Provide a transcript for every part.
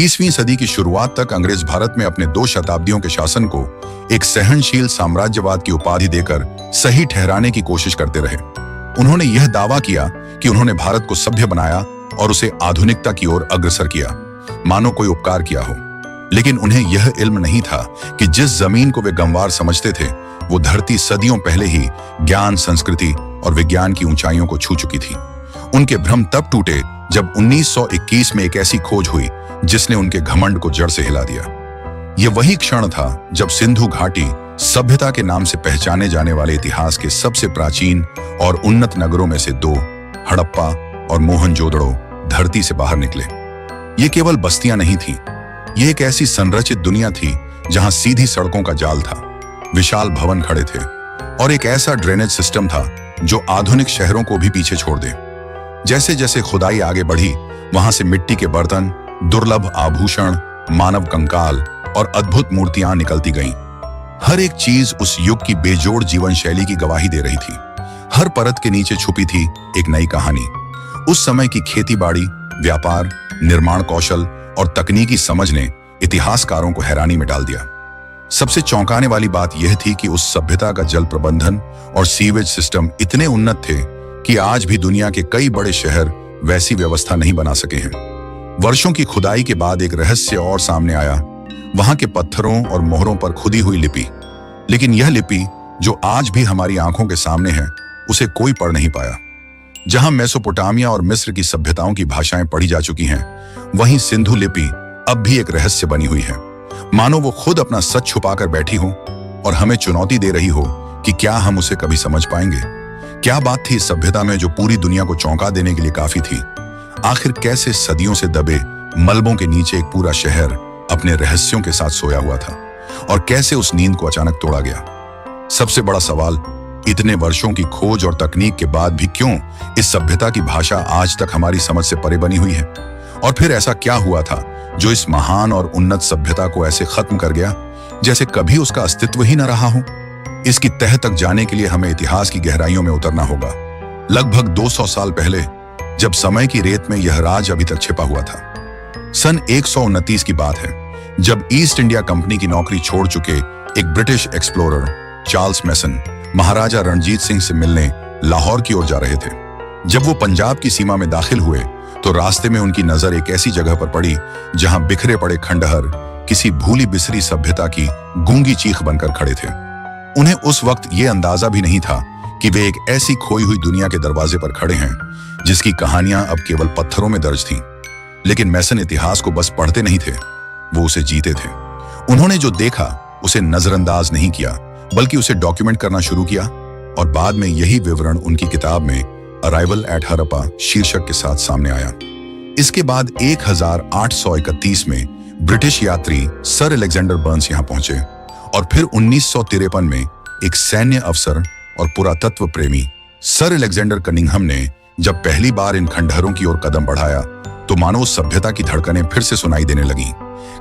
20वीं सदी की शुरुआत तक अंग्रेज भारत में अपने 2 शताब्दियों के शासन को एक सहनशील साम्राज्यवाद की उपाधि देकर सही ठहराने की कोशिश करते रहे। उन्होंने यह दावा किया कि उन्होंने भारत को सभ्य बनाया और उसे आधुनिकता की ओर अग्रसर किया, मानो कोई उपकार किया हो। लेकिन उन्हें यह इल्म नहीं था कि जिस जमीन को वे गंवार समझते थे, वो धरती सदियों पहले ही ज्ञान, संस्कृति और विज्ञान की ऊंचाइयों को छू चुकी थी। उनके भ्रम तब टूटे जब 1921 में एक ऐसी खोज हुई जिसने उनके घमंड को जड़ से हिला दिया। यह वही क्षण था जब सिंधु घाटी सभ्यता के नाम से पहचाने जाने वाले इतिहास के सबसे प्राचीन और उन्नत नगरों में से 2, हड़प्पा और मोहनजोदड़ो, धरती से बाहर निकले। ये केवल बस्तियां नहीं थी, ये एक ऐसी संरचित दुनिया थी जहां सीधी सड़कों का जाल था, विशाल भवन खड़े थे और एक ऐसा ड्रेनेज सिस्टम था जो आधुनिक शहरों को भी पीछे छोड़ दे। जैसे जैसे खुदाई आगे बढ़ी, वहां से मिट्टी के बर्तन, दुर्लभ आभूषण, मानव कंकाल और अद्भुत मूर्तियां निकलती गईं। हर एक चीज उस युग की बेजोड़ जीवन शैली की गवाही दे रही थी। हर परत के नीचे छुपी थी एक नई कहानी। उस समय की खेती-बाड़ी, व्यापार, निर्माण कौशल और तकनीकी समझ ने इतिहासकारों को हैरानी में डाल दिया। सबसे चौंकाने वाली बात यह थी कि उस सभ्यता का जल प्रबंधन और सीवेज सिस्टम इतने उन्नत थे कि आज भी दुनिया के कई बड़े शहर वैसी व्यवस्था नहीं बना सके हैं। वर्षों की खुदाई के बाद एक रहस्य और सामने आया, वहां के पत्थरों और मोहरों पर खुदी हुई लिपि। लेकिन यह लिपि जो आज भी हमारी आंखों के सामने है, उसे कोई पढ़ नहीं पाया। जहां मेसोपोटामिया और मिस्र की सभ्यताओं की भाषाएं पढ़ी जा चुकी हैं, वहीं सिंधु लिपि अब भी एक रहस्य बनी हुई है, मानो वो खुद अपना सच छुपाकर बैठी हो और हमें चुनौती दे रही हो कि क्या हम उसे कभी समझ पाएंगे। क्या बात थी इस सभ्यता में जो पूरी दुनिया को चौंका देने के लिए काफी थी? आखिर कैसे सदियों से दबे मलबों के नीचे एक पूरा शहर अपने रहस्यों के साथ सोया हुआ था और कैसे उस नींद को अचानक तोड़ा गया? सबसे बड़ा सवाल, इतने वर्षों की खोज और तकनीक के बाद भी क्यों इस सभ्यता की भाषा आज तक हमारी समझ से परे बनी हुई है? और फिर ऐसा क्या हुआ था जो इस महान और उन्नत सभ्यता को ऐसे खत्म कर गया जैसे कभी उसका अस्तित्व ही न रहा हो? इसकी तह तक जाने के लिए हमें इतिहास की गहराइयों में उतरना होगा। लगभग 200 साल पहले, जब समय की रेत में यह राज अभी तक छिपा हुआ था। सन 129 की बात है, जब ईस्ट इंडिया कंपनी की नौकरी छोड़ चुके एक ब्रिटिश एक्सप्लोरर चार्ल्स मैसन महाराजा रणजीत सिंह से मिलने लाहौर की ओर जा रहे थे। जब वो पंजाब की सीमा में दाखिल हुए तो रास्ते में उनकी नजर एक ऐसी जगह पर पड़ी जहां बिखरे पड़े खंडहर किसी भूली बिसरी सभ्यता की गूंगी चीख बनकर खड़े थे। उन्हें उस वक्त ये अंदाजा भी नहीं था कि वे एक ऐसी खोई हुई दुनिया के दरवाजे पर खड़े हैं जिसकी कहानियां अब केवल पत्थरों में दर्ज थीं। लेकिन मैसन इतिहास को बस पढ़ते नहीं थे, वो उसे जीते थे। उन्होंने जो देखा उसे नजरअंदाज नहीं किया, बल्कि उसे डॉक्यूमेंट करना शुरू किया और बाद में यही विवरण उनकी किताब में अराइवल एट हड़प्पा शीर्षक के साथ सामने आया। इसके बाद 1831 में ब्रिटिश यात्री सर अलेक्जेंडर बर्न्स यहां पहुंचे और फिर 1953 में एक सैन्य अफसर और पुरातत्व प्रेमी सर अलेक्जेंडर कनिंघम ने जब पहली बार इन खंडहरों की ओर कदम बढ़ाया तो मानो सभ्यता की धड़कनें फिर से सुनाई देने लगीं।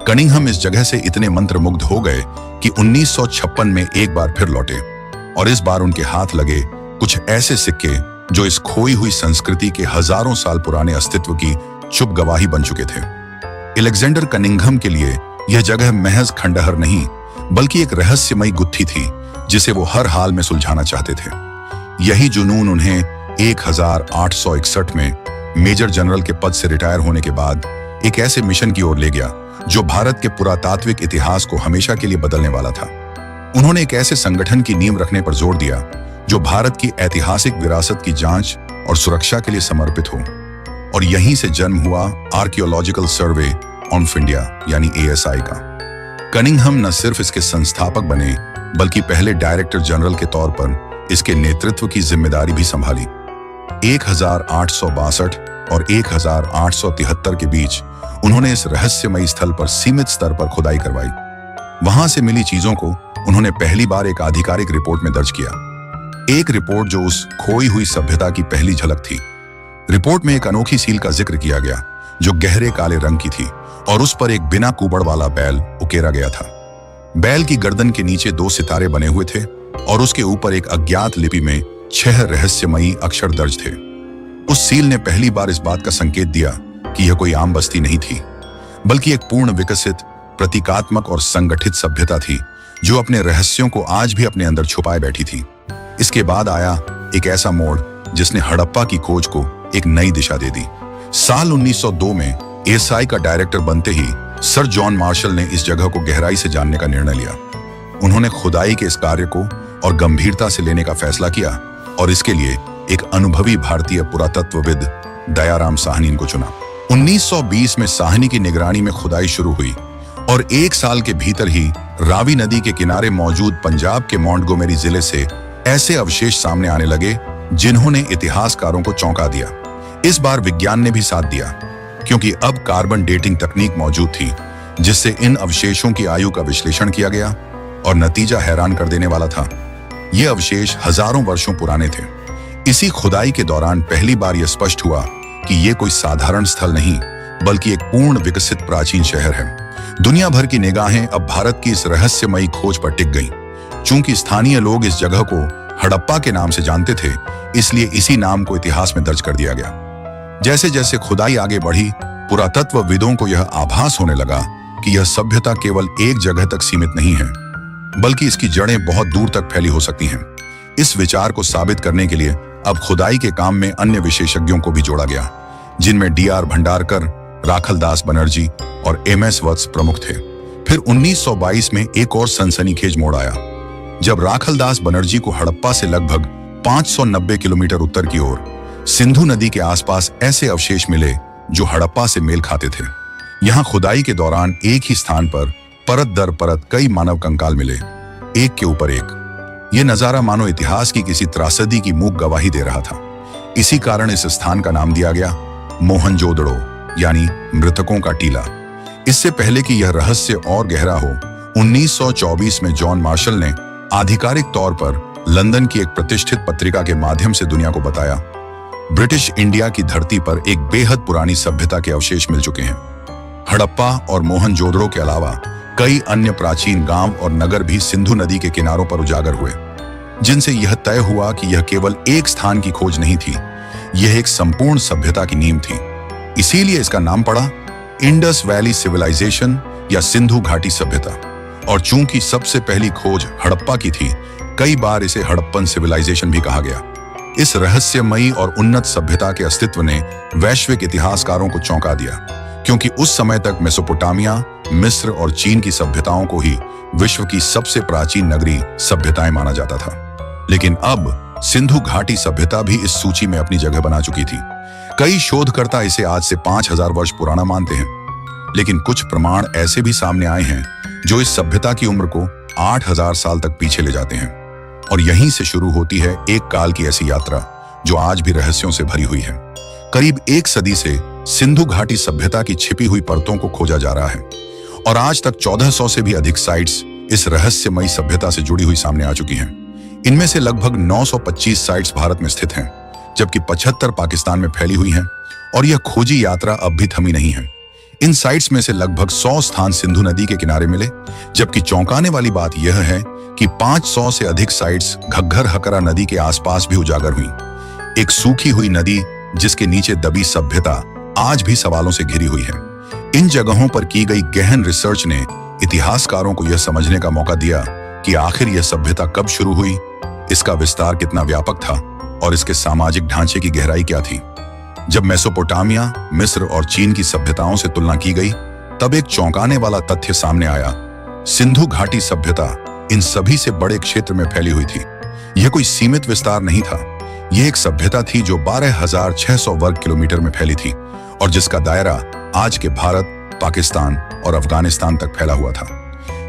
कनिंघम इस जगह से इतने मंत्रमुग्ध हो गए कि 1956 में एक बार फिर लौटे और इस बार उनके हाथ लगे कुछ ऐसे सिक्के जो इस खोई हुई संस्कृति के हजारों साल पुराने अस्तित्व की चुप गवाही बन चुके थे। अलेक्जेंडर कनिंघम के लिए यह जगह महज खंडहर नहीं, बल्कि एक रहस्यमयी गुत्थी थी जिसे वो हर हाल में सुलझाना चाहते थे। यही जुनून उन्हें 1861 में मेजर जनरल के पद से रिटायर होने के बाद एक ऐसे मिशन की ओर ले गया जो भारत के पुरातात्विक इतिहास को हमेशा के लिए बदलने वाला था। उन्होंने एक ऐसे संगठन की नींव रखने पर जोर दिया जो भारत की ऐतिहासिक विरासत की जांच और सुरक्षा के लिए समर्पित हो, और यहीं से जन्म हुआ आर्कियोलॉजिकल सर्वे ऑफ इंडिया यानी ASI का। कनिंघम न सिर्फ इसके संस्थापक बने, बल्कि पहले डायरेक्टर जनरल के तौर पर इसके नेतृत्व की जिम्मेदारी भी संभाली। 1862 और 1873 के बीच उन्होंने इस रहस्यमयी स्थल पर सीमित स्तर पर खुदाई करवाई। वहां से मिली चीजों को उन्होंने पहली बार एक आधिकारिक रिपोर्ट में दर्ज किया, एक रिपोर्ट जो उस खोई हुई सभ्यता की पहली झलक थी। रिपोर्ट में एक अनोखी सील का जिक्र किया गया जो गहरे काले रंग की थी और उस पर एक बिना कुबड़ वाला बैल उकेरा गया था। बैल की गर्दन के नीचे 2 सितारे बने हुए थे और उसके ऊपर एक अज्ञात लिपि में 6 रहस्यमयी अक्षर दर्ज थे। उस सील ने पहली बार इस बात का संकेत दिया कि यह कोई आम बस्ती नहीं थी, बल्कि एक पूर्ण विकसित, प्रतीकात्मक और संगठित सभ्यता थी जो अपने रहस्यों को आज भी अपने अंदर छुपाए बैठी थी। इसके बाद आया एक ऐसा मोड़ जिसने हड़प्पा की खोज को एक नई दिशा दे दी। साल 1902 में एएसआई का डायरेक्टर बनते ही सर जॉन मार्शल ने इस जगह को गहराई से जानने का निर्णय लिया। उन्होंने खुदाई के इस कार्य को और गंभीरता से लेने का फैसला किया और इसके लिए एक अनुभवी भारतीय पुरातत्वविद दयाराम साहनी को चुना। 1920 में साहनी की निगरानी में खुदाई शुरू हुई और एक साल के भीतर ही रावी नदी के किनारे मौजूद पंजाब के मॉन्टगोमेरी जिले से ऐसे अवशेष सामने आने लगे जिन्होंने इतिहासकारों को चौंका दिया। इस बार विज्ञान ने भी साथ दिया, क्योंकि अब कार्बन डेटिंग तकनीक मौजूद थी जिससे इन अवशेषों की आयु का विश्लेषण किया गया और नतीजा हैरान कर देने वाला था। ये अवशेष हजारों वर्षों पुराने थे। इसी खुदाई के दौरान पहली बार यह स्पष्ट हुआ कि ये कोई साधारण स्थल नहीं बल्कि एक पूर्ण विकसित प्राचीन शहर है। दुनिया भर की निगाहें अब भारत की इस रहस्यमयी खोज पर टिक गईं। चूंकि स्थानीय लोग इस जगह को हड़प्पा के नाम से जानते थे, इसलिए इसी नाम को इतिहास में दर्ज कर दिया गया। जैसे जैसे खुदाई आगे बढ़ी, पुरातत्वविदों को यह आभास होने लगा कि यह सभ्यता केवल एक जगह तक सीमित नहीं है, बल्कि इसकी जड़ें बहुत दूर तक फैली हो सकती हैं। इस विचार को साबित करने के लिए अब खुदाई के काम में अन्य विशेषज्ञों को भी जोड़ा गया, जिनमें डी.आर. भंडारकर, राखलदास बनर्जी और एम.एस. वत्स प्रमुख थे। फिर 1922 में एक और सनसनीखेज मोड़ आया, जब राखलदास बनर्जी को हड़प्पा से लगभग 590 किलोमीटर उत्तर की ओर सिंधु नदी के आसपास ऐसे अवशेष मिले जो हड़प्पा से मेल खाते थे। यहाँ खुदाई के दौरान एक ही स्थान पर परत दर परत कई मानव कंकाल मिले, एक के ऊपर एक। ये नजारा मानो इतिहास की किसी त्रासदी की मूक गवाही दे रहा था। इसी कारण इस स्थान का नाम दिया गया मोहनजोदड़ो, यानी मृतकों का टीला। इससे पहले कि यह रहस्य और गहरा हो, 1924 में जॉन मार्शल ने आधिकारिक तौर पर लंदन की एक प्रतिष्ठित पत्रिका के माध्यम से दुनिया को बताया, ब्रिटिश इंडिया की धरती पर एक बेहद पुरानी सभ्यता के अवशेष मिल चुके हैं। हड़प्पा और मोहनजोदड़ो के अलावा कई अन्य प्राचीन गांव और नगर भी सिंधु नदी के किनारों पर उजागर हुए, जिनसे यह तय हुआ कि यह केवल एक स्थान की खोज नहीं थी, यह एक संपूर्ण सभ्यता की नींव थी। इसीलिए इसका नाम पड़ा इंडस वैली सिविलाइजेशन या सिंधु घाटी सभ्यता। और चूंकि सबसे पहली खोज हड़प्पा की थी, कई बार इसे हड़प्पन सिविलाइजेशन भी कहा गया। इस रहस्यमयी और उन्नत सभ्यता के अस्तित्व ने वैश्विक इतिहासकारों को चौंका दिया, क्योंकि उस समय तक मेसोपोटामिया, मिस्र और चीन की सभ्यताओं को ही विश्व की सबसे प्राचीन नगरीय सभ्यताएं माना जाता था। लेकिन अब सिंधु घाटी सभ्यता भी इस सूची में अपनी जगह बना चुकी थी। कई शोधकर्ता इसे आज से 5000 वर्ष पुराना मानते हैं, लेकिन कुछ प्रमाण ऐसे भी सामने आए हैं जो इस सभ्यता की उम्र को 8000 साल तक पीछे ले जाते हैं। और यहीं से शुरू होती है एक काल की ऐसी यात्रा जो आज भी रहस्यों से भरी हुई है। करीब एक सदी से सिंधु घाटी सभ्यता की छिपी हुई परतों को खोजा जा रहा है और आज तक 1400 से भी अधिक साइट्स इस रहस्यमयी सभ्यता से जुड़ी हुई सामने आ चुकी हैं। इनमें से लगभग 925 साइट्स भारत में स्थित हैं, जबकि 75 पाकिस्तान में फैली हुई हैं और यह खोजी यात्रा अब भी थमी नहीं है। इन साइट्स में से लगभग 100 स्थान सिंधु नदी के किनारे मिले, जबकि चौंकाने वाली बात यह है कि 500 से अधिक साइट्स घग्घर हकरा नदी के आसपास भी उजागर हुई। एक सूखी हुई नदी जिसके नीचे दबी सभ्यता आज भी सवालों से घिरी हुई है। इन जगहों पर की गई गहन रिसर्च ने इतिहासकारों को यह समझने का मौका दिया कि आखिर यह सभ्यता कब शुरू हुई, इसका विस्तार कितना व्यापक था और इसके सामाजिक ढांचे की गहराई क्या थी। जब मेसोपोटामिया, मिस्र और चीन की सभ्यताओं से तुलना की गई, तब एक चौंकाने वाला तथ्य सामने आया। सिंधु घाटी सभ्यता इन सभी से बड़े क्षेत्र में फैली हुई थी। यह कोई सीमित विस्तार नहीं था, यह एक सभ्यता थी जो 12,600 वर्ग किलोमीटर में फैली थी और जिसका दायरा आज के भारत, पाकिस्तान और अफगानिस्तान तक फैला हुआ था।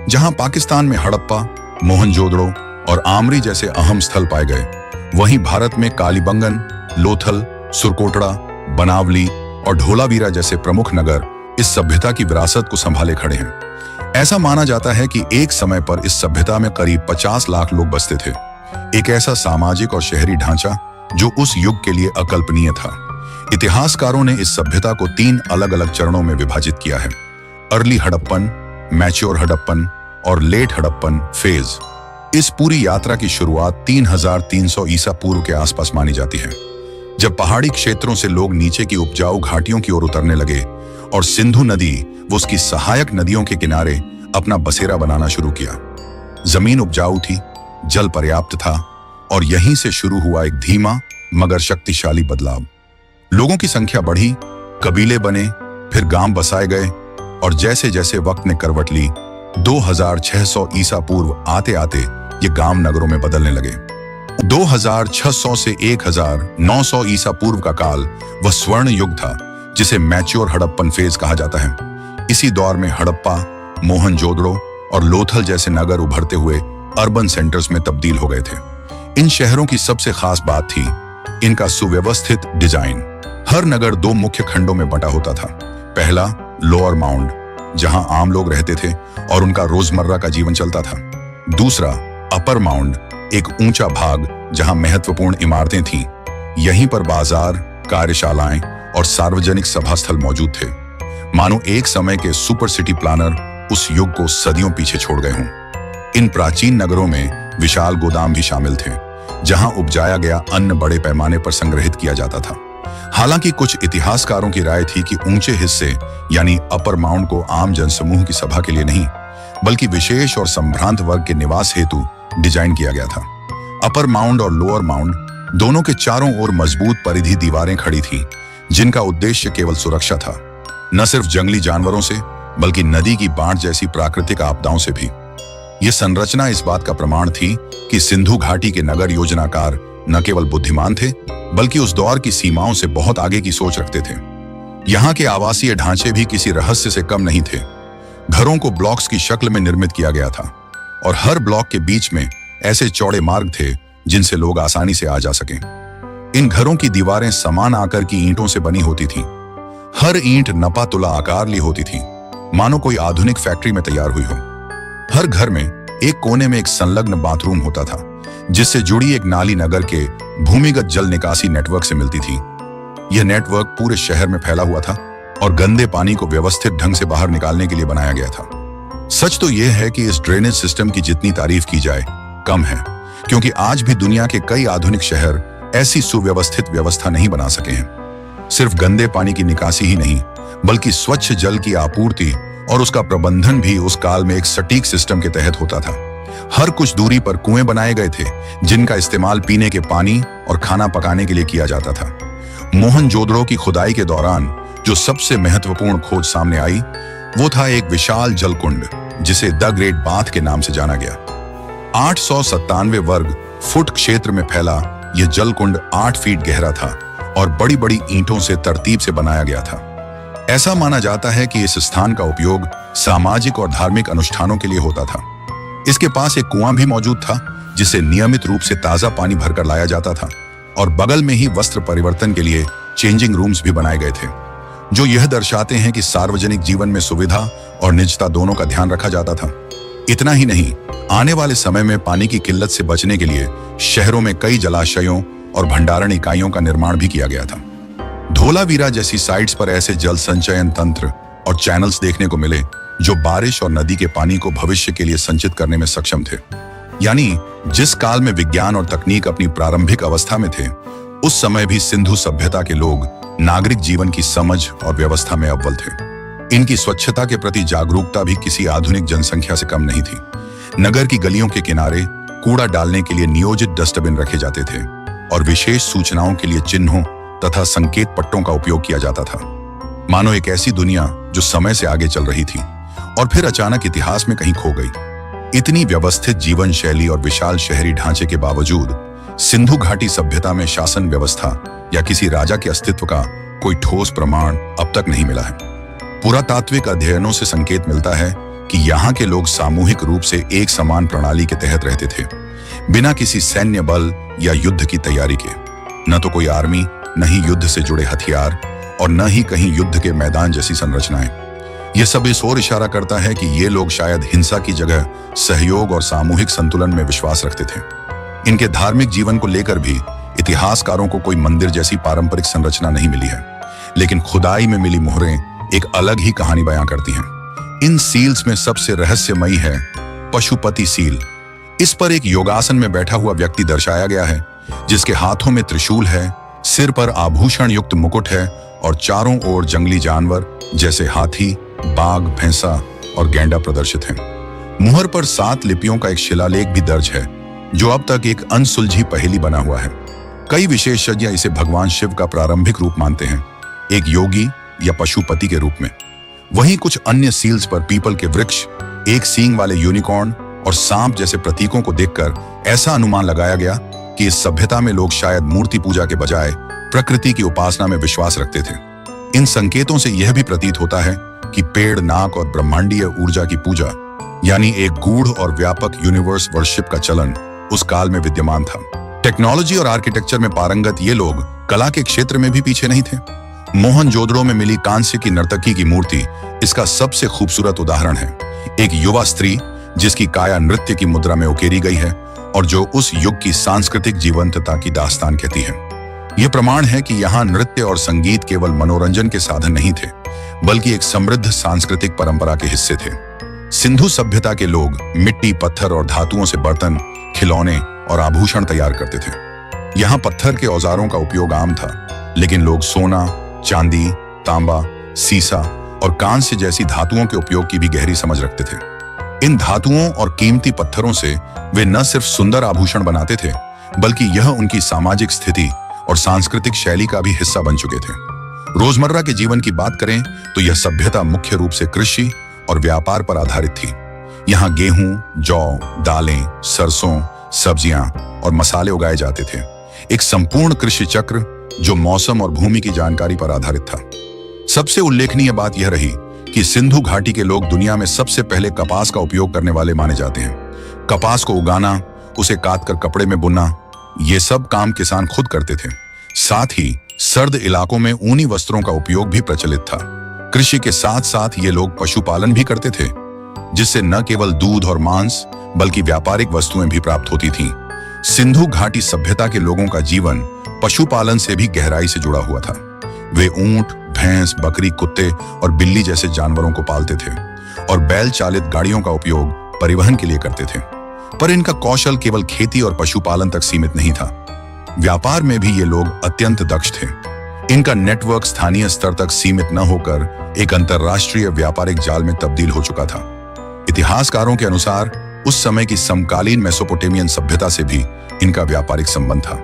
जहां पाकिस्तान में हड़प्पा, मोहनजोदड़ो और आमरी जैसे अहम स्थल पाए गए, वहीं भारत में कालीबंगन, लोथल, सुरकोटड़ा, बनावली और ढोलावीरा जैसे प्रमुख नगर इस सभ्यता की विरासत को संभाले खड़े हैं। ऐसा माना जाता है कि एक समय पर इस सभ्यता में करीब 50 लाख लोग बसते थे, एक ऐसा सामाजिक और शहरी ढांचा जो उस युग के लिए अकल्पनीय था। इतिहासकारों ने इस सभ्यता को 3 अलग-अलग चरणों में विभाजित किया है: अर्ली हड़प्पन, मैच्योर हड़प्पन और लेट हड़प्पन फेज। इस पूरी यात्रा की शुरुआत 3300 ईसा पूर्व के आसपास मानी जाती है, जब पहाड़ी क्षेत्रों से लोग नीचे की उपजाऊ घाटियों की ओर उतरने लगे और सिंधु नदी वो उसकी सहायक नदियों के किनारे अपना बसेरा बनाना शुरू किया। जमीन उपजाऊ थी, जल पर्याप्त था और यहीं से शुरू हुआ एक धीमा मगर शक्तिशाली बदलाव। लोगों की संख्या बढ़ी, कबीले बने, फिर गांव बसाए गए और जैसे जैसे वक्त ने करवट ली, 2600 ईसा पूर्व आते आते ये गांव नगरों में बदलने लगे। 2600 से 1900 ईसा पूर्व का काल वह स्वर्ण युग था जिसे मैच्योर हड़प्पन फेज कहा जाता है। इसी दौर में हड़प्पा, मोहनजोदड़ो और लोथल जैसे नगर उभरते हुए अर्बन सेंटर्स में तब्दील हो गए थे। इन शहरों की सबसे खास बात थी इनका सुव्यवस्थित डिजाइन। हर नगर दो मुख्य खंडों में बंटा होता था। पहला लोअर माउंड, जहां आम लोग रहते थे और उनका रोजमर्रा का जीवन चलता था। दूसरा अपर माउंड, एक ऊंचा भाग जहां महत्वपूर्ण इमारतें थीं। यहीं पर बाजार, कार्यशालाएं और सार्वजनिक सभा स्थल मौजूद थे। मानो एक समय के सुपर सिटी प्लानर उस युग को सदियों पीछे छोड़ गए हों। इन प्राचीन नगरों में विशाल गोदाम भी शामिल थे, जहां उपजाया गया अन्न बड़े पैमाने पर संग्रहित किया जाता था। हालांकि कुछ इतिहासकारों की राय थी कि ऊंचे हिस्से यानी अपर माउंड को आम जनसमूह की सभा के लिए नहीं, बल्कि विशेष और संभ्रांत वर्ग के निवास हेतु डिजाइन किया गया था। अपर माउंड और लोअर माउंड दोनों के चारों ओर मजबूत परिधि दीवारें खड़ी थीं, जिनका उद्देश्य केवल सुरक्षा था, न सिर्फ जंगली जानवरों से बल्कि नदी की बाढ़ जैसी प्राकृतिक आपदाओं से भी। यह संरचना इस बात का प्रमाण थी कि सिंधु घाटी के नगर योजनाकार न केवल बुद्धिमान थे बल्कि उस दौर की सीमाओं से बहुत आगे की सोच रखते थे। यहाँ के आवासीय ढांचे भी किसी रहस्य से कम नहीं थे। घरों को ब्लॉक्स की शक्ल में निर्मित किया गया था और हर ब्लॉक के बीच में ऐसे चौड़े मार्ग थे जिनसे लोग आसानी से आ जा सकें। इन घरों की दीवारें समान आकार की ईंटों से बनी होती थीं। हर ईंट नपा तुला आकार ली होती थी, मानो कोई आधुनिक फैक्ट्री में तैयार हुई हो। हर घर में एक कोने में एक संलग्न बाथरूम होता था, जिससे जुड़ी एक नाली नगर के भूमिगत जल निकासी नेटवर्क से मिलती थी। यह नेटवर्क पूरे शहर में फैला हुआ था और गंदे पानी को व्यवस्थित ढंग से बाहर निकालने के लिए बनाया गया था। सच तो यह है कि इस ड्रेनेज सिस्टम की जितनी तारीफ की जाए कम है, क्योंकि आज भी दुनिया के कई आधुनिक शहर ऐसी सुव्यवस्थित व्यवस्था नहीं बना सके हैं। सिर्फ गंदे पानी की निकासी ही नहीं, बल्कि स्वच्छ जल की आपूर्ति और उसका प्रबंधन भी उस काल में एक सटीक सिस्टम के तहत होता था। हर कुछ दूरी पर कुएं बनाए गए थे, जिनका इस्तेमाल पीने के पानी और खाना पकाने के लिए किया जाता था। मोहनजोदड़ो की खुदाई के दौरान जो सबसे महत्वपूर्ण खोज सामने आई, वो था एक विशाल जलकुंड, जिसे द ग्रेट बाथ के नाम से जाना गया। 897 वर्ग फुट क्षेत्र में फैला यह जलकुंड 8 फीट गहरा था और बड़ी बड़ी ईंटों से तरतीब से बनाया गया था। ऐसा माना जाता है कि इस स्थान का उपयोग सामाजिक और धार्मिक अनुष्ठानों के लिए होता था। इसके पास एक कुआं भी मौजूद था, जिसे नियमित रूप से ताजा पानी भरकर लाया जाता था और बगल में ही वस्त्र परिवर्तन के लिए चेंजिंग रूम्स भी बनाए गए थे, जो यह दर्शाते हैं कि सार्वजनिक जीवन में सुविधा और निजता दोनों का ध्यान रखा जाता था। इतना ही नहीं, आने वाले समय में पानी की किल्लत से बचने के लिए शहरों में कई जलाशयों और भंडारण इकाइयों का निर्माण भी किया गया था। धोलावीरा जैसी साइट्स पर ऐसे जल संचयन तंत्र और चैनल्स देखने को मिले जो बारिश और नदी के पानी को भविष्य के लिए संचित करने में सक्षम थे। यानी जिस काल में विज्ञान और तकनीक अपनी प्रारंभिक अवस्था में थे, उस समय भी सिंधु सभ्यता के लोग नागरिक जीवन की समझ और व्यवस्था में अव्वल थे। इनकी स्वच्छता के प्रति जागरूकता भी किसी आधुनिक जनसंख्या से कम नहीं थी। नगर की गलियों के किनारे कूड़ा डालने के लिए नियोजित डस्टबिन रखे जाते थे और विशेष सूचनाओं के लिए चिन्हों तथा संकेत पट्टों का उपयोग किया जाता था। मानो एक ऐसी दुनिया जो समय से आगे चल रही थी और फिर अचानक इतिहास में कहीं खो गई। इतनी व्यवस्थित जीवन शैली और विशाल शहरी ढांचे के बावजूद सिंधु घाटी सभ्यता में शासन व्यवस्था या किसी राजा के अस्तित्व का कोई ठोस प्रमाण अब तक नहीं मिला है। पुरातात्विक अध्ययनों से संकेत मिलता है कि यहाँ के लोग सामूहिक रूप से एक समान प्रणाली के तहत रहते थे, बिना किसी सैन्य बल या युद्ध की तैयारी के। न तो कोई आर्मी, न ही युद्ध से जुड़े हथियार और न ही कहीं युद्ध के मैदान जैसी संरचनाएं। यह सब इस ओर इशारा करता है कि ये लोग शायद हिंसा की जगह सहयोग और सामूहिक संतुलन में विश्वास रखते थे। इनके धार्मिक जीवन को लेकर भी इतिहासकारों को कोई मंदिर जैसी पारंपरिक संरचना नहीं मिली है, लेकिन खुदाई में मिली मोहरें एक अलग ही कहानी बयां करती हैं। इन सील्स में सबसे रहस्यमयी है पशुपति सील। इस पर एक योगासन में बैठा हुआ व्यक्ति दर्शाया गया है, जिसके हाथों में त्रिशूल है, सिर पर आभूषण युक्त मुकुट है और चारों ओर जंगली जानवर जैसे हाथी, बाघ, भैंसा और गैंडा प्रदर्शित हैं। मुहर पर 7 लिपियों का एक शिलालेख भी दर्ज है, जो अब तक एक अनसुलझी पहेली बना हुआ है। कई विशेषज्ञ इसे भगवान शिव का प्रारंभिक रूप मानते हैं, एक योगी या पशुपति के रूप में। वहीं कुछ अन्य सील्स पर पीपल के वृक्ष, एक सींग वाले यूनिकॉर्न और सांप जैसे प्रतीकों को देखकर ऐसा अनुमान लगाया गया कि इस सभ्यता में लोग शायद मूर्ति पूजा के बजाय प्रकृति की उपासना में विश्वास रखते थे। इन संकेतों से यह भी प्रतीत होता है कि पेड़, नाक और ब्रह्मांडीय ऊर्जा की पूजा, यानी एक गूढ़ और व्यापक यूनिवर्स वर्शिप का चलन उस काल में विद्यमान था। टेक्नोलॉजी और आर्किटेक्चर में पारंगत ये लोग कला के क्षेत्र में भी पीछे नहीं थे। मोहनजोदड़ो में मिली कांस्य की नर्तकी की मूर्ति इसका सबसे खूबसूरत उदाहरण है। एक युवा स्त्री जिसकी काया नृत्य की मुद्रा में उकेरी गई है और जो उस युग की सांस्कृतिक जीवंतता की दास्तान कहती है। यह प्रमाण है कि यहाँ नृत्य और संगीत केवल मनोरंजन के साधन नहीं थे, बल्कि एक समृद्ध सांस्कृतिक परंपरा के हिस्से थे। सिंधु सभ्यता के लोग मिट्टी, पत्थर और धातुओं से बर्तन, खिलौने और आभूषण तैयार करते थे। यहाँ पत्थर के औजारों का उपयोग आम था, लेकिन लोग सोना, चांदी, तांबा, सीसा और कांस्य जैसी धातुओं के उपयोग की भी गहरी समझ रखते थे। इन धातुओं और कीमती पत्थरों से वे न सिर्फ सुंदर आभूषण बनाते थे, बल्कि यह उनकी सामाजिक स्थिति और सांस्कृतिक शैली का भी हिस्सा बन चुके थे। रोजमर्रा के जीवन की बात करें तो यह सभ्यता मुख्य रूप से कृषि और व्यापार पर आधारित थी। यहाँ गेहूं, जौ, दालें, सरसों, सब्जियां और मसाले उगाए जाते थे। एक संपूर्ण कृषि चक्र जो मौसम और भूमि की जानकारी पर आधारित था। सबसे उल्लेखनीय बात यह रही कि सिंधु घाटी के लोग दुनिया में सबसे पहले कपास का उपयोग करने वाले माने जाते हैं। कपास को उगाना, उसे काटकर कपड़े में बुनना, ये सब काम किसान खुद करते थे। साथ ही सर्द इलाकों में ऊनी वस्त्रों का उपयोग भी प्रचलित था। कृषि के साथ साथ ये लोग पशुपालन भी करते थे, जिससे न केवल दूध और मांस बल्कि व्यापारिक वस्तुएं भी प्राप्त होती थीं। सिंधु घाटी सभ्यता के लोगों का जीवन पशुपालन से भी गहराई से जुड़ा हुआ था। वे ऊंट, भैंस, बकरी, कुत्ते और बिल्ली जैसे जानवरों को पालते थे और बैल चालित गाड़ियों का उपयोग परिवहन के लिए करते थे। पर इनका कौशल केवल खेती और पशुपालन तक सीमित नहीं था। व्यापार में भी ये लोग अत्यंत दक्ष थे। इनका नेटवर्क स्थानीय स्तर तक सीमित न होकर एक अंतर्राष्ट्रीय व्यापारिक जाल में तब्दील हो चुका था। इतिहासकारों के अनुसार उस समय की समकालीन मेसोपोटामियन सभ्यता से भी इनका व्यापारिक संबंध था।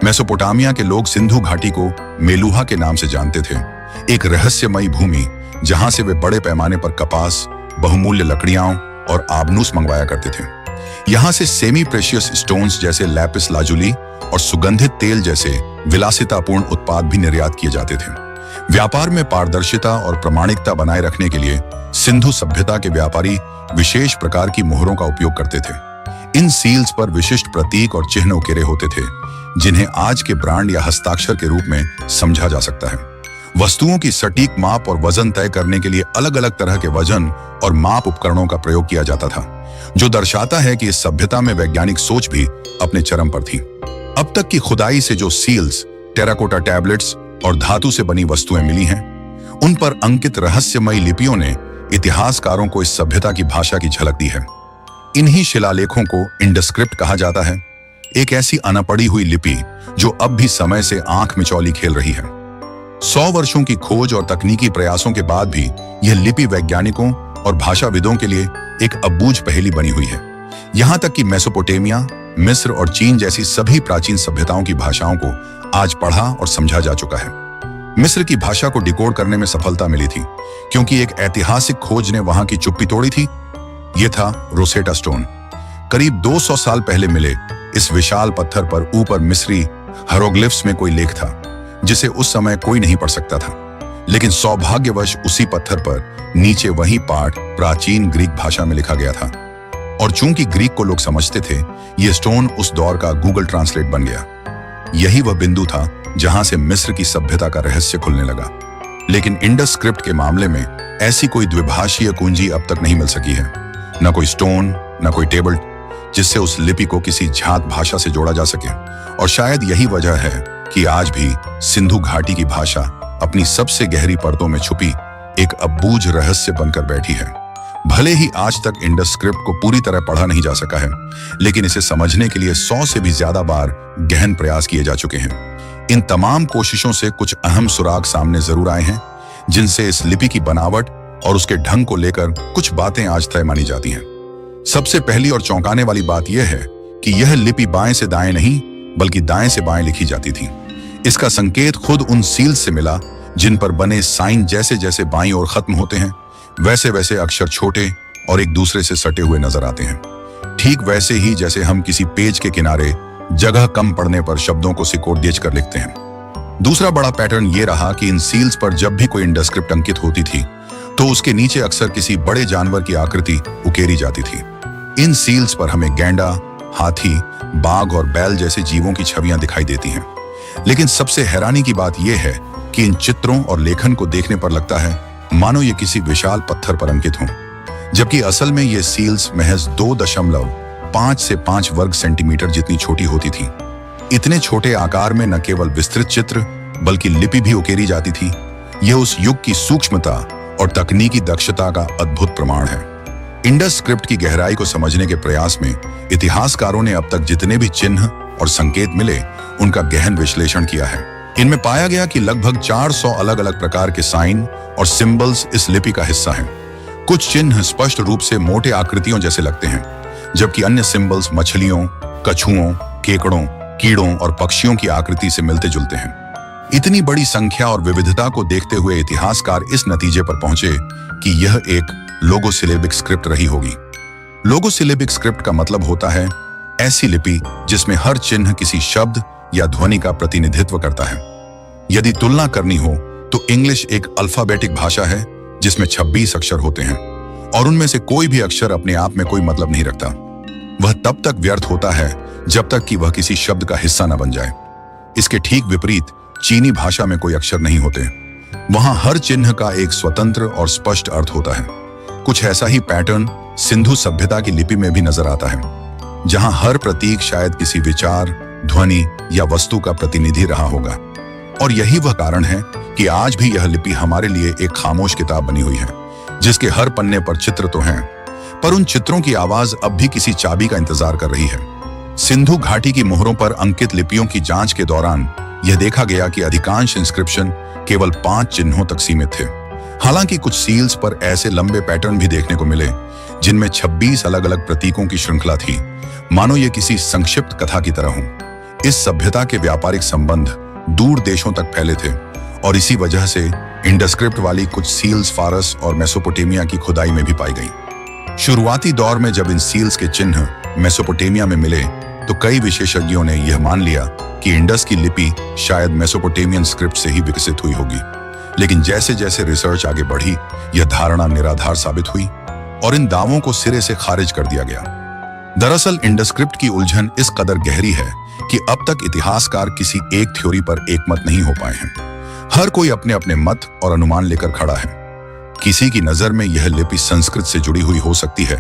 मेसोपोटामिया के लोग सिंधु घाटी को मेलुहा के नाम से जानते थे, एक रहस्यमयी भूमि जहां से वे बड़े पैमाने पर कपास, बहुमूल्य लकड़ियां और आबनूस मंगवाया करते थे। यहाँ से सेमी प्रेशियस स्टोन्स जैसे लैपिस लाजुली और सुगंधित तेल जैसे विलासितापूर्ण उत्पाद भी निर्यात किए जाते थे। व्यापार में पारदर्शिता और प्रामाणिकता बनाए रखने के लिए सिंधु सभ्यता के व्यापारी विशेष प्रकार की मोहरों का उपयोग करते थे। इन सील्स पर विशिष्ट प्रतीक और चिन्ह उकेरे होते थे, जिन्हें आज के ब्रांड या हस्ताक्षर के रूप में समझा जा सकता है। वस्तुओं की सटीक माप और वजन तय करने के लिए अलग अलग तरह के वजन और माप उपकरणों का प्रयोग किया जाता था, जो दर्शाता है कि इस सभ्यता में वैज्ञानिक सोच भी अपने चरम पर थी। अब तक की खुदाई से जो सील्स, टेराकोटा टैबलेट्स और धातु से बनी वस्तुएं मिली हैं, उन पर अंकित रहस्यमयी लिपियों ने इतिहासकारों को इस सभ्यता की भाषा की झलक दी है। इन्हीं शिलालेखों को इंडस्क्रिप्ट कहा जाता है, एक ऐसी अनपढ़ी हुई लिपि जो अब भी समय से आंख मिचौली खेल रही है। 100 वर्षों की खोज और तकनीकी प्रयासों के बाद भी यह लिपि वैज्ञानिकों और भाषाविदों के लिए एक अबूझ पहेली बनी हुई है। यहाँ तक कि मेसोपोटामिया, मिस्र और चीन जैसी सभी प्राचीन सभ्यताओं की भाषाओं को आज पढ़ा और समझा जा चुका है। मिस्र की भाषा को डिकोड करने में सफलता मिली थी, क्योंकि एक ऐतिहासिक खोज ने वहां की चुप्पी तोड़ी थी। यह था रोसेटा स्टोन। करीब 200 साल पहले मिले इस विशाल पत्थर पर ऊपर मिस्री हायरोग्लिफ्स में कोई लेख था, जिसे उस समय कोई नहीं पढ़ सकता था। लेकिन सौभाग्यवश उसी पत्थर पर नीचे वही पाठ प्राचीन ग्रीक भाषा में लिखा गया था, और चूंकि ग्रीक को लोग समझते थे, यह स्टोन उस दौर का गूगल ट्रांसलेट बन गया। यही वह बिंदु था जहां से मिस्र की सभ्यता का रहस्य खुलने लगा। लेकिन इंडस स्क्रिप्ट के मामले में ऐसी कोई द्विभाषीय कुंजी अब तक नहीं मिल सकी है। न कोई स्टोन, न कोई टेबल जिससे उस लिपि को किसी झात भाषा से जोड़ा जा सके। और शायद यही वजह है कि आज भी सिंधु घाटी की भाषा अपनी सबसे गहरी परतों में छुपी एक अबूझ रहस्य बनकर बैठी है। भले ही आज तक इंडस स्क्रिप्ट को पूरी तरह पढ़ा नहीं जा सका है, लेकिन इसे समझने के लिए 100 से भी ज्यादा बार गहन प्रयास किए जा चुके हैं। इन तमाम कोशिशों से कुछ अहम सुराग सामने जरूर आए हैं, जिनसे इस लिपि की बनावट और उसके ढंग को लेकर कुछ बातें आज तय मानी जाती हैं। सबसे पहली और चौंकाने वाली बात यह है कि यह लिपि बाएं से दाएं नहीं बल्कि दाएं से बाएं लिखी जाती थी। इसका संकेत खुद उन सील्स से मिला जिन पर बने साइन जैसे जैसे बाईं ओर खत्म होते हैं वैसे वैसे अक्षर छोटे और एक दूसरे से सटे हुए नजर आते हैं। ठीक वैसे ही जैसे हम किसी पेज के किनारे जगह कम पड़ने पर शब्दों को सिकोड़ देच कर लिखते हैं। दूसरा बड़ा पैटर्न ये रहा कि इन सील्स पर जब भी कोई इंडस्क्रिप्ट अंकित होती थी तो उसके नीचे अक्सर किसी बड़े जानवर की आकृति उकेरी जाती थी। इन सील्स पर हमें गैंडा, हाथी, बाघ और बैल जैसे जीवों की छवियां दिखाई देती हैं। लेकिन सबसे हैरानी की बात यह है कि इन चित्रों और लेखन को देखने पर लगता है मानो ये किसी विशाल पत्थर पर अंकित हों, जबकि असल में ये सील्स महज 2.5 से 5 वर्ग सेंटीमीटर जितनी छोटी होती थी। इतने छोटे आकार में न केवल विस्तृत चित्र बल्कि लिपि भी उकेरी जाती थी। यह उस युग की सूक्ष्मता और तकनीकी दक्षता का अद्भुत प्रमाण है। इंडस स्क्रिप्ट की गहराई को समझने के प्रयास में इतिहासकारों ने अब तक जितने भी चिन्ह और संकेत मिले उनका गहन विश्लेषण किया है। इनमें पाया गया कि लगभग 400 अलग अलग प्रकार के साइन और सिंबल्स इस लिपि का हिस्सा हैं। कुछ चिन्ह स्पष्ट रूप से मोटे आकृतियों जैसे लगते हैं, जबकि अन्य सिंबल्स मछलियों, कछुओं, केकड़ों, कीड़ों और पक्षियों की आकृति से मिलते जुलते हैं। इतनी बड़ी संख्या और विविधता को देखते हुए इतिहासकार इस नतीजे पर पहुंचे कि यह एक लोगोसिलेबिक स्क्रिप्ट रही होगी। लोगोसिलेबिक स्क्रिप्ट का मतलब होता है ऐसी लिपि जिसमें हर चिन्ह किसी शब्द या ध्वनि का प्रतिनिधित्व करता है। यदि तुलना करनी हो तो इंग्लिश एक अल्फाबेटिक भाषा है जिसमें 26 अक्षर होते हैं और उनमें से कोई भी अक्षर अपने आप में कोई मतलब नहीं रखता। वह तब तक व्यर्थ होता है जब तक कि वह किसी शब्द का हिस्सा न बन जाए। इसके ठीक विपरीत चीनी भाषा में कोई अक्षर नहीं होते। वहां हर चिन्ह का एक स्वतंत्र और स्पष्ट अर्थ होता है। कुछ ऐसा ही पैटर्न सिंधु सभ्यता की लिपि में भी नजर आता है, जहां हर प्रतीक शायद किसी विचार, ध्वनि या वस्तु का प्रतिनिधि रहा होगा। और यही वह कारण है कि आज भी यह लिपि हमारे लिए एक खामोश किताब बनी हुई है, जिसके हर पन्ने पर चित्र तो हैं, पर उन चित्रों की आवाज अब भी किसी चाबी का इंतजार कर रही है। सिंधु घाटी की मोहरों पर अंकित लिपियों की जांच के दौरान यह देखा गया कि अधिकांश इंस्क्रिप्शन केवल 5 चिन्हों तक सीमित थे। हालांकि कुछ सील्स पर ऐसे लंबे पैटर्न भी देखने को मिले जिनमें 26 अलग अलग प्रतीकों की श्रृंखला थी, मानो ये किसी संक्षिप्त कथा की तरह हो। इस सभ्यता के व्यापारिक संबंध दूर देशों तक फैले थे और इसी वजह से इंडस्क्रिप्ट वाली कुछ सील्स फारस और मेसोपोटामिया की खुदाई में भी पाई गई। शुरुआती दौर में जब इन सील्स के चिन्ह मेसोपोटामिया में मिले तो कई विशेषज्ञों ने यह मान लिया कि इंडस की लिपि शायद मेसोपोटामियन स्क्रिप्ट से ही विकसित हुई होगी। लेकिन जैसे जैसे रिसर्च आगे बढ़ी, यह धारणा निराधार साबित हुई और इन दावों को सिरे से खारिज कर दिया गया। दरअसल इंडस स्क्रिप्ट की उलझन इस कदर गहरी है कि अब तक इतिहासकार किसी एक थ्योरी पर एकमत नहीं हो पाए हैं। हर कोई अपने अपने मत और अनुमान लेकर खड़ा है। किसी की नजर में यह लिपि संस्कृत से जुड़ी हुई हो सकती है,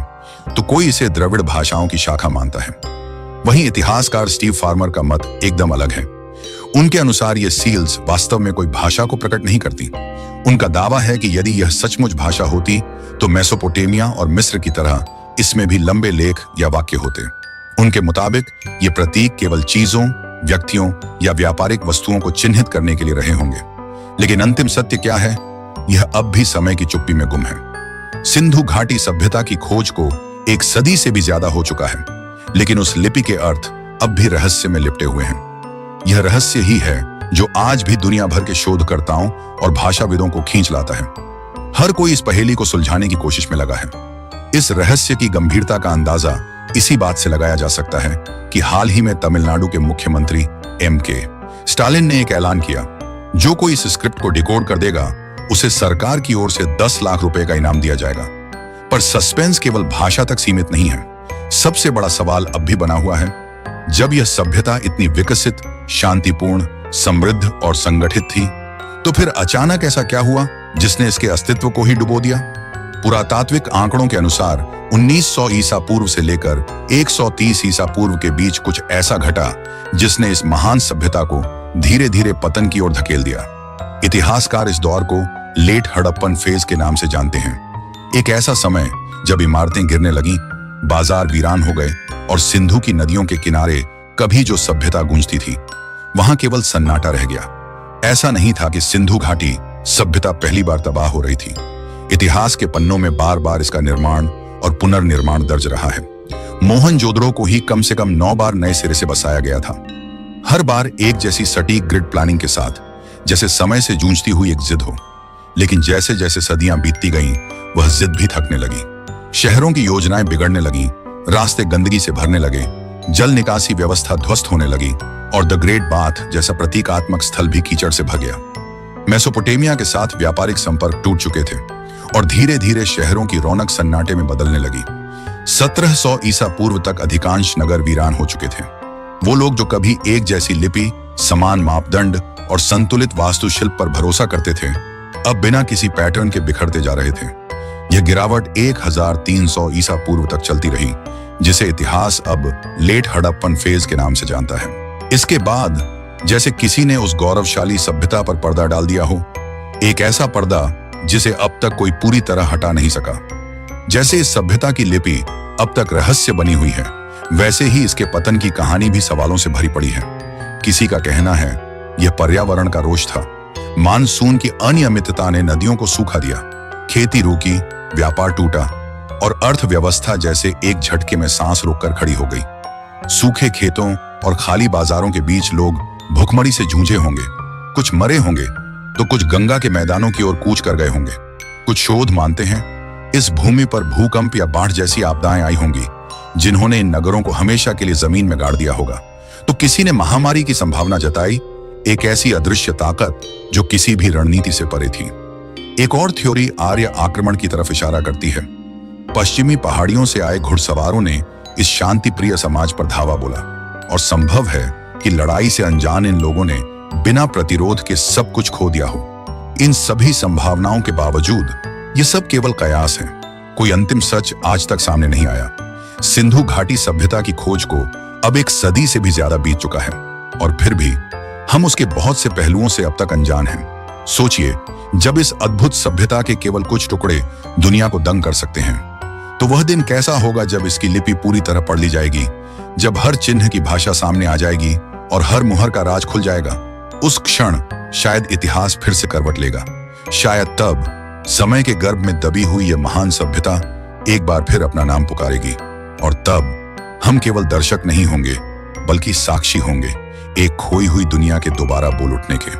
तो कोई इसे द्रविड़ भाषाओं की शाखा मानता है। वहीं इतिहासकार स्टीव फार्मर का मत एकदम अलग है। उनके अनुसार ये सील्स वास्तव में कोई भाषा को प्रकट नहीं करती। उनका दावा है कि यदि यह सचमुच भाषा होती तो मेसोपोटामिया और मिस्र की तरह इसमें भी लंबे लेख या वाक्य होते। उनके मुताबिक ये प्रतीक केवल चीजों, व्यक्तियों या व्यापारिक वस्तुओं को चिन्हित करने के लिए रहे होंगे। लेकिन अंतिम सत्य क्या है, यह अब भी समय की चुप्पी में गुम है। सिंधु घाटी सभ्यता की खोज को 1 सदी से भी ज्यादा हो चुका है, लेकिन उस लिपि के अर्थ अब भी रहस्य में लिपटे हुए हैं। यह रहस्य ही है जो आज भी दुनिया भर के शोधकर्ताओं और भाषाविदों को खींच लाता है। हर कोई इस पहेली को सुलझाने की कोशिश में लगा है। इस रहस्य की गंभीरता का अंदाजा इसी बात से लगाया जा सकता है कि हाल ही में तमिलनाडु के मुख्यमंत्री M.K. स्टालिन ने एक ऐलान किया, जो कोई इस स्क्रिप्ट को डिकोड कर देगा उसे सरकार की ओर से 10 लाख रुपए का इनाम दिया जाएगा। पर सस्पेंस केवल भाषा तक सीमित नहीं है। सबसे बड़ा सवाल अब भी बना हुआ है, जब यह सभ्यता इतनी विकसित, शांतिपूर्ण, समृद्ध और संगठित थी, तो फिर अचानक ऐसा क्या हुआ जिसने इसके अस्तित्व को ही डुबो दिया? पुरातात्विक आंकड़ों के अनुसार 1900 ईसा पूर्व से लेकर 130 ईसा पूर्व के बीच कुछ ऐसा घटा जिसने इस महान सभ्यता को धीरे धीरे पतन की ओर धकेल दिया। इतिहासकार इस दौर को लेट हड़प्पन फेज के नाम से जानते हैं। एक ऐसा समय जब इमारतें गिरने लगीं, बाजार वीरान हो गए और सिंधु की नदियों के किनारे कभी जो सभ्यता गूंजती थी, वहां केवल सन्नाटा रह गया। ऐसा नहीं था कि सिंधु घाटी सभ्यता पहली बार तबाह हो रही थी। इतिहास के पन्नों में बार बार इसका निर्माण और पुनर्निर्माण दर्ज रहा है। मोहनजोदड़ो को ही कम से कम 9 बार नए सिरे से बसाया गया था, हर बार एक जैसी सटीक ग्रिड प्लानिंग के साथ, जैसे समय से जूझती हुई एक जिद हो। लेकिन जैसे जैसे सदियां बीतती गईं, वह जिद भी थकने लगी। शहरों की योजनाएं बिगड़ने लगीं, रास्ते गंदगी से भरने लगे, जल निकासी व्यवस्था ध्वस्त होने लगी और द ग्रेट बाथ जैसा प्रतीकात्मक स्थल भी कीचड़ से भर गया। मेसोपोटामिया के साथ व्यापारिक संपर्क टूट चुके थे और धीरे धीरे शहरों की रौनक सन्नाटे में बदलने लगी। 1700 ईसा पूर्व तक अधिकांश नगर वीरान हो चुके थे। वो लोग जो कभी एक जैसी लिपि, समान मापदंड और संतुलित वास्तुशिल्प पर भरोसा करते थे, अब बिना किसी पैटर्न के बिखरते जा रहे थे। यह गिरावट 1300 ईसा पूर्व तक चलती रही, जिसे इतिहास अब लेट हड़प्पन फेज के नाम से जानता है। इसके बाद जैसे किसी ने उस गौरवशाली सभ्यता पर पर्दा डाल दिया हो, एक ऐसा पर्दा जिसे अब तक कोई पूरी तरह हटा नहीं सका। जैसे इस सभ्यता की लिपि अब तक रहस्य बनी हुई है, वैसे ही इसके पतन की कहानी भी सवालों से भरी पड़ी है। किसी का कहना है यह पर्यावरण का रोष था। मानसून की अनियमितता ने नदियों को सूखा दिया, खेती रुकी, व्यापार टूटा और अर्थव्यवस्था जैसे एक झटके में सांस रोककर खड़ी हो गई। सूखे खेतों और खाली बाजारों के बीच लोग भुखमरी से जूझे होंगे, कुछ मरे होंगे तो कुछ गंगा के मैदानों की ओर कूच कर गए होंगे। कुछ शोध मानते हैं इस भूमि पर भूकंप या बाढ़ जैसी आपदाएं आई होंगी, जिन्होंने इन नगरों को हमेशा के लिए जमीन में गाड़ दिया होगा। तो किसी ने महामारी की संभावना जताई, एक ऐसी अदृश्य ताकत जो किसी भी रणनीति से परे थी। एक और थ्योरी आर्य आक्रमण की तरफ इशारा करती है। पश्चिमी पहाड़ियों से आए घुड़सवारों ने इस शांति प्रिय समाज पर धावा बोला और संभव है कि लड़ाई से अनजान इन लोगों ने बिना प्रतिरोध के सब कुछ खो दिया हो। इन सभी संभावनाओं के बावजूद ये सब केवल कयास हैं। कोई अंतिम सच आज तक सामने नहीं आया। सिंधु घाटी सभ्यता की खोज को अब एक सदी से भी ज्यादा बीत चुका है और फिर भी हम उसके बहुत से पहलुओं से अब तक अनजान हैं। सोचिए, जब इस अद्भुत सभ्यता के केवल कुछ टुकड़े दुनिया को दंग कर सकते हैं, तो वह दिन कैसा होगा जब इसकी लिपि पूरी तरह पढ़ ली जाएगी, जब हर चिन्ह की भाषा सामने आ जाएगी और हर मुहर का राज खुल जाएगा। उस क्षण शायद इतिहास फिर से करवट लेगा। शायद तब समय के गर्भ में दबी हुई यह महान सभ्यता एक बार फिर अपना नाम पुकारेगी और तब हम केवल दर्शक नहीं होंगे, बल्कि साक्षी होंगे एक खोई हुई दुनिया के दोबारा बोल उठने के।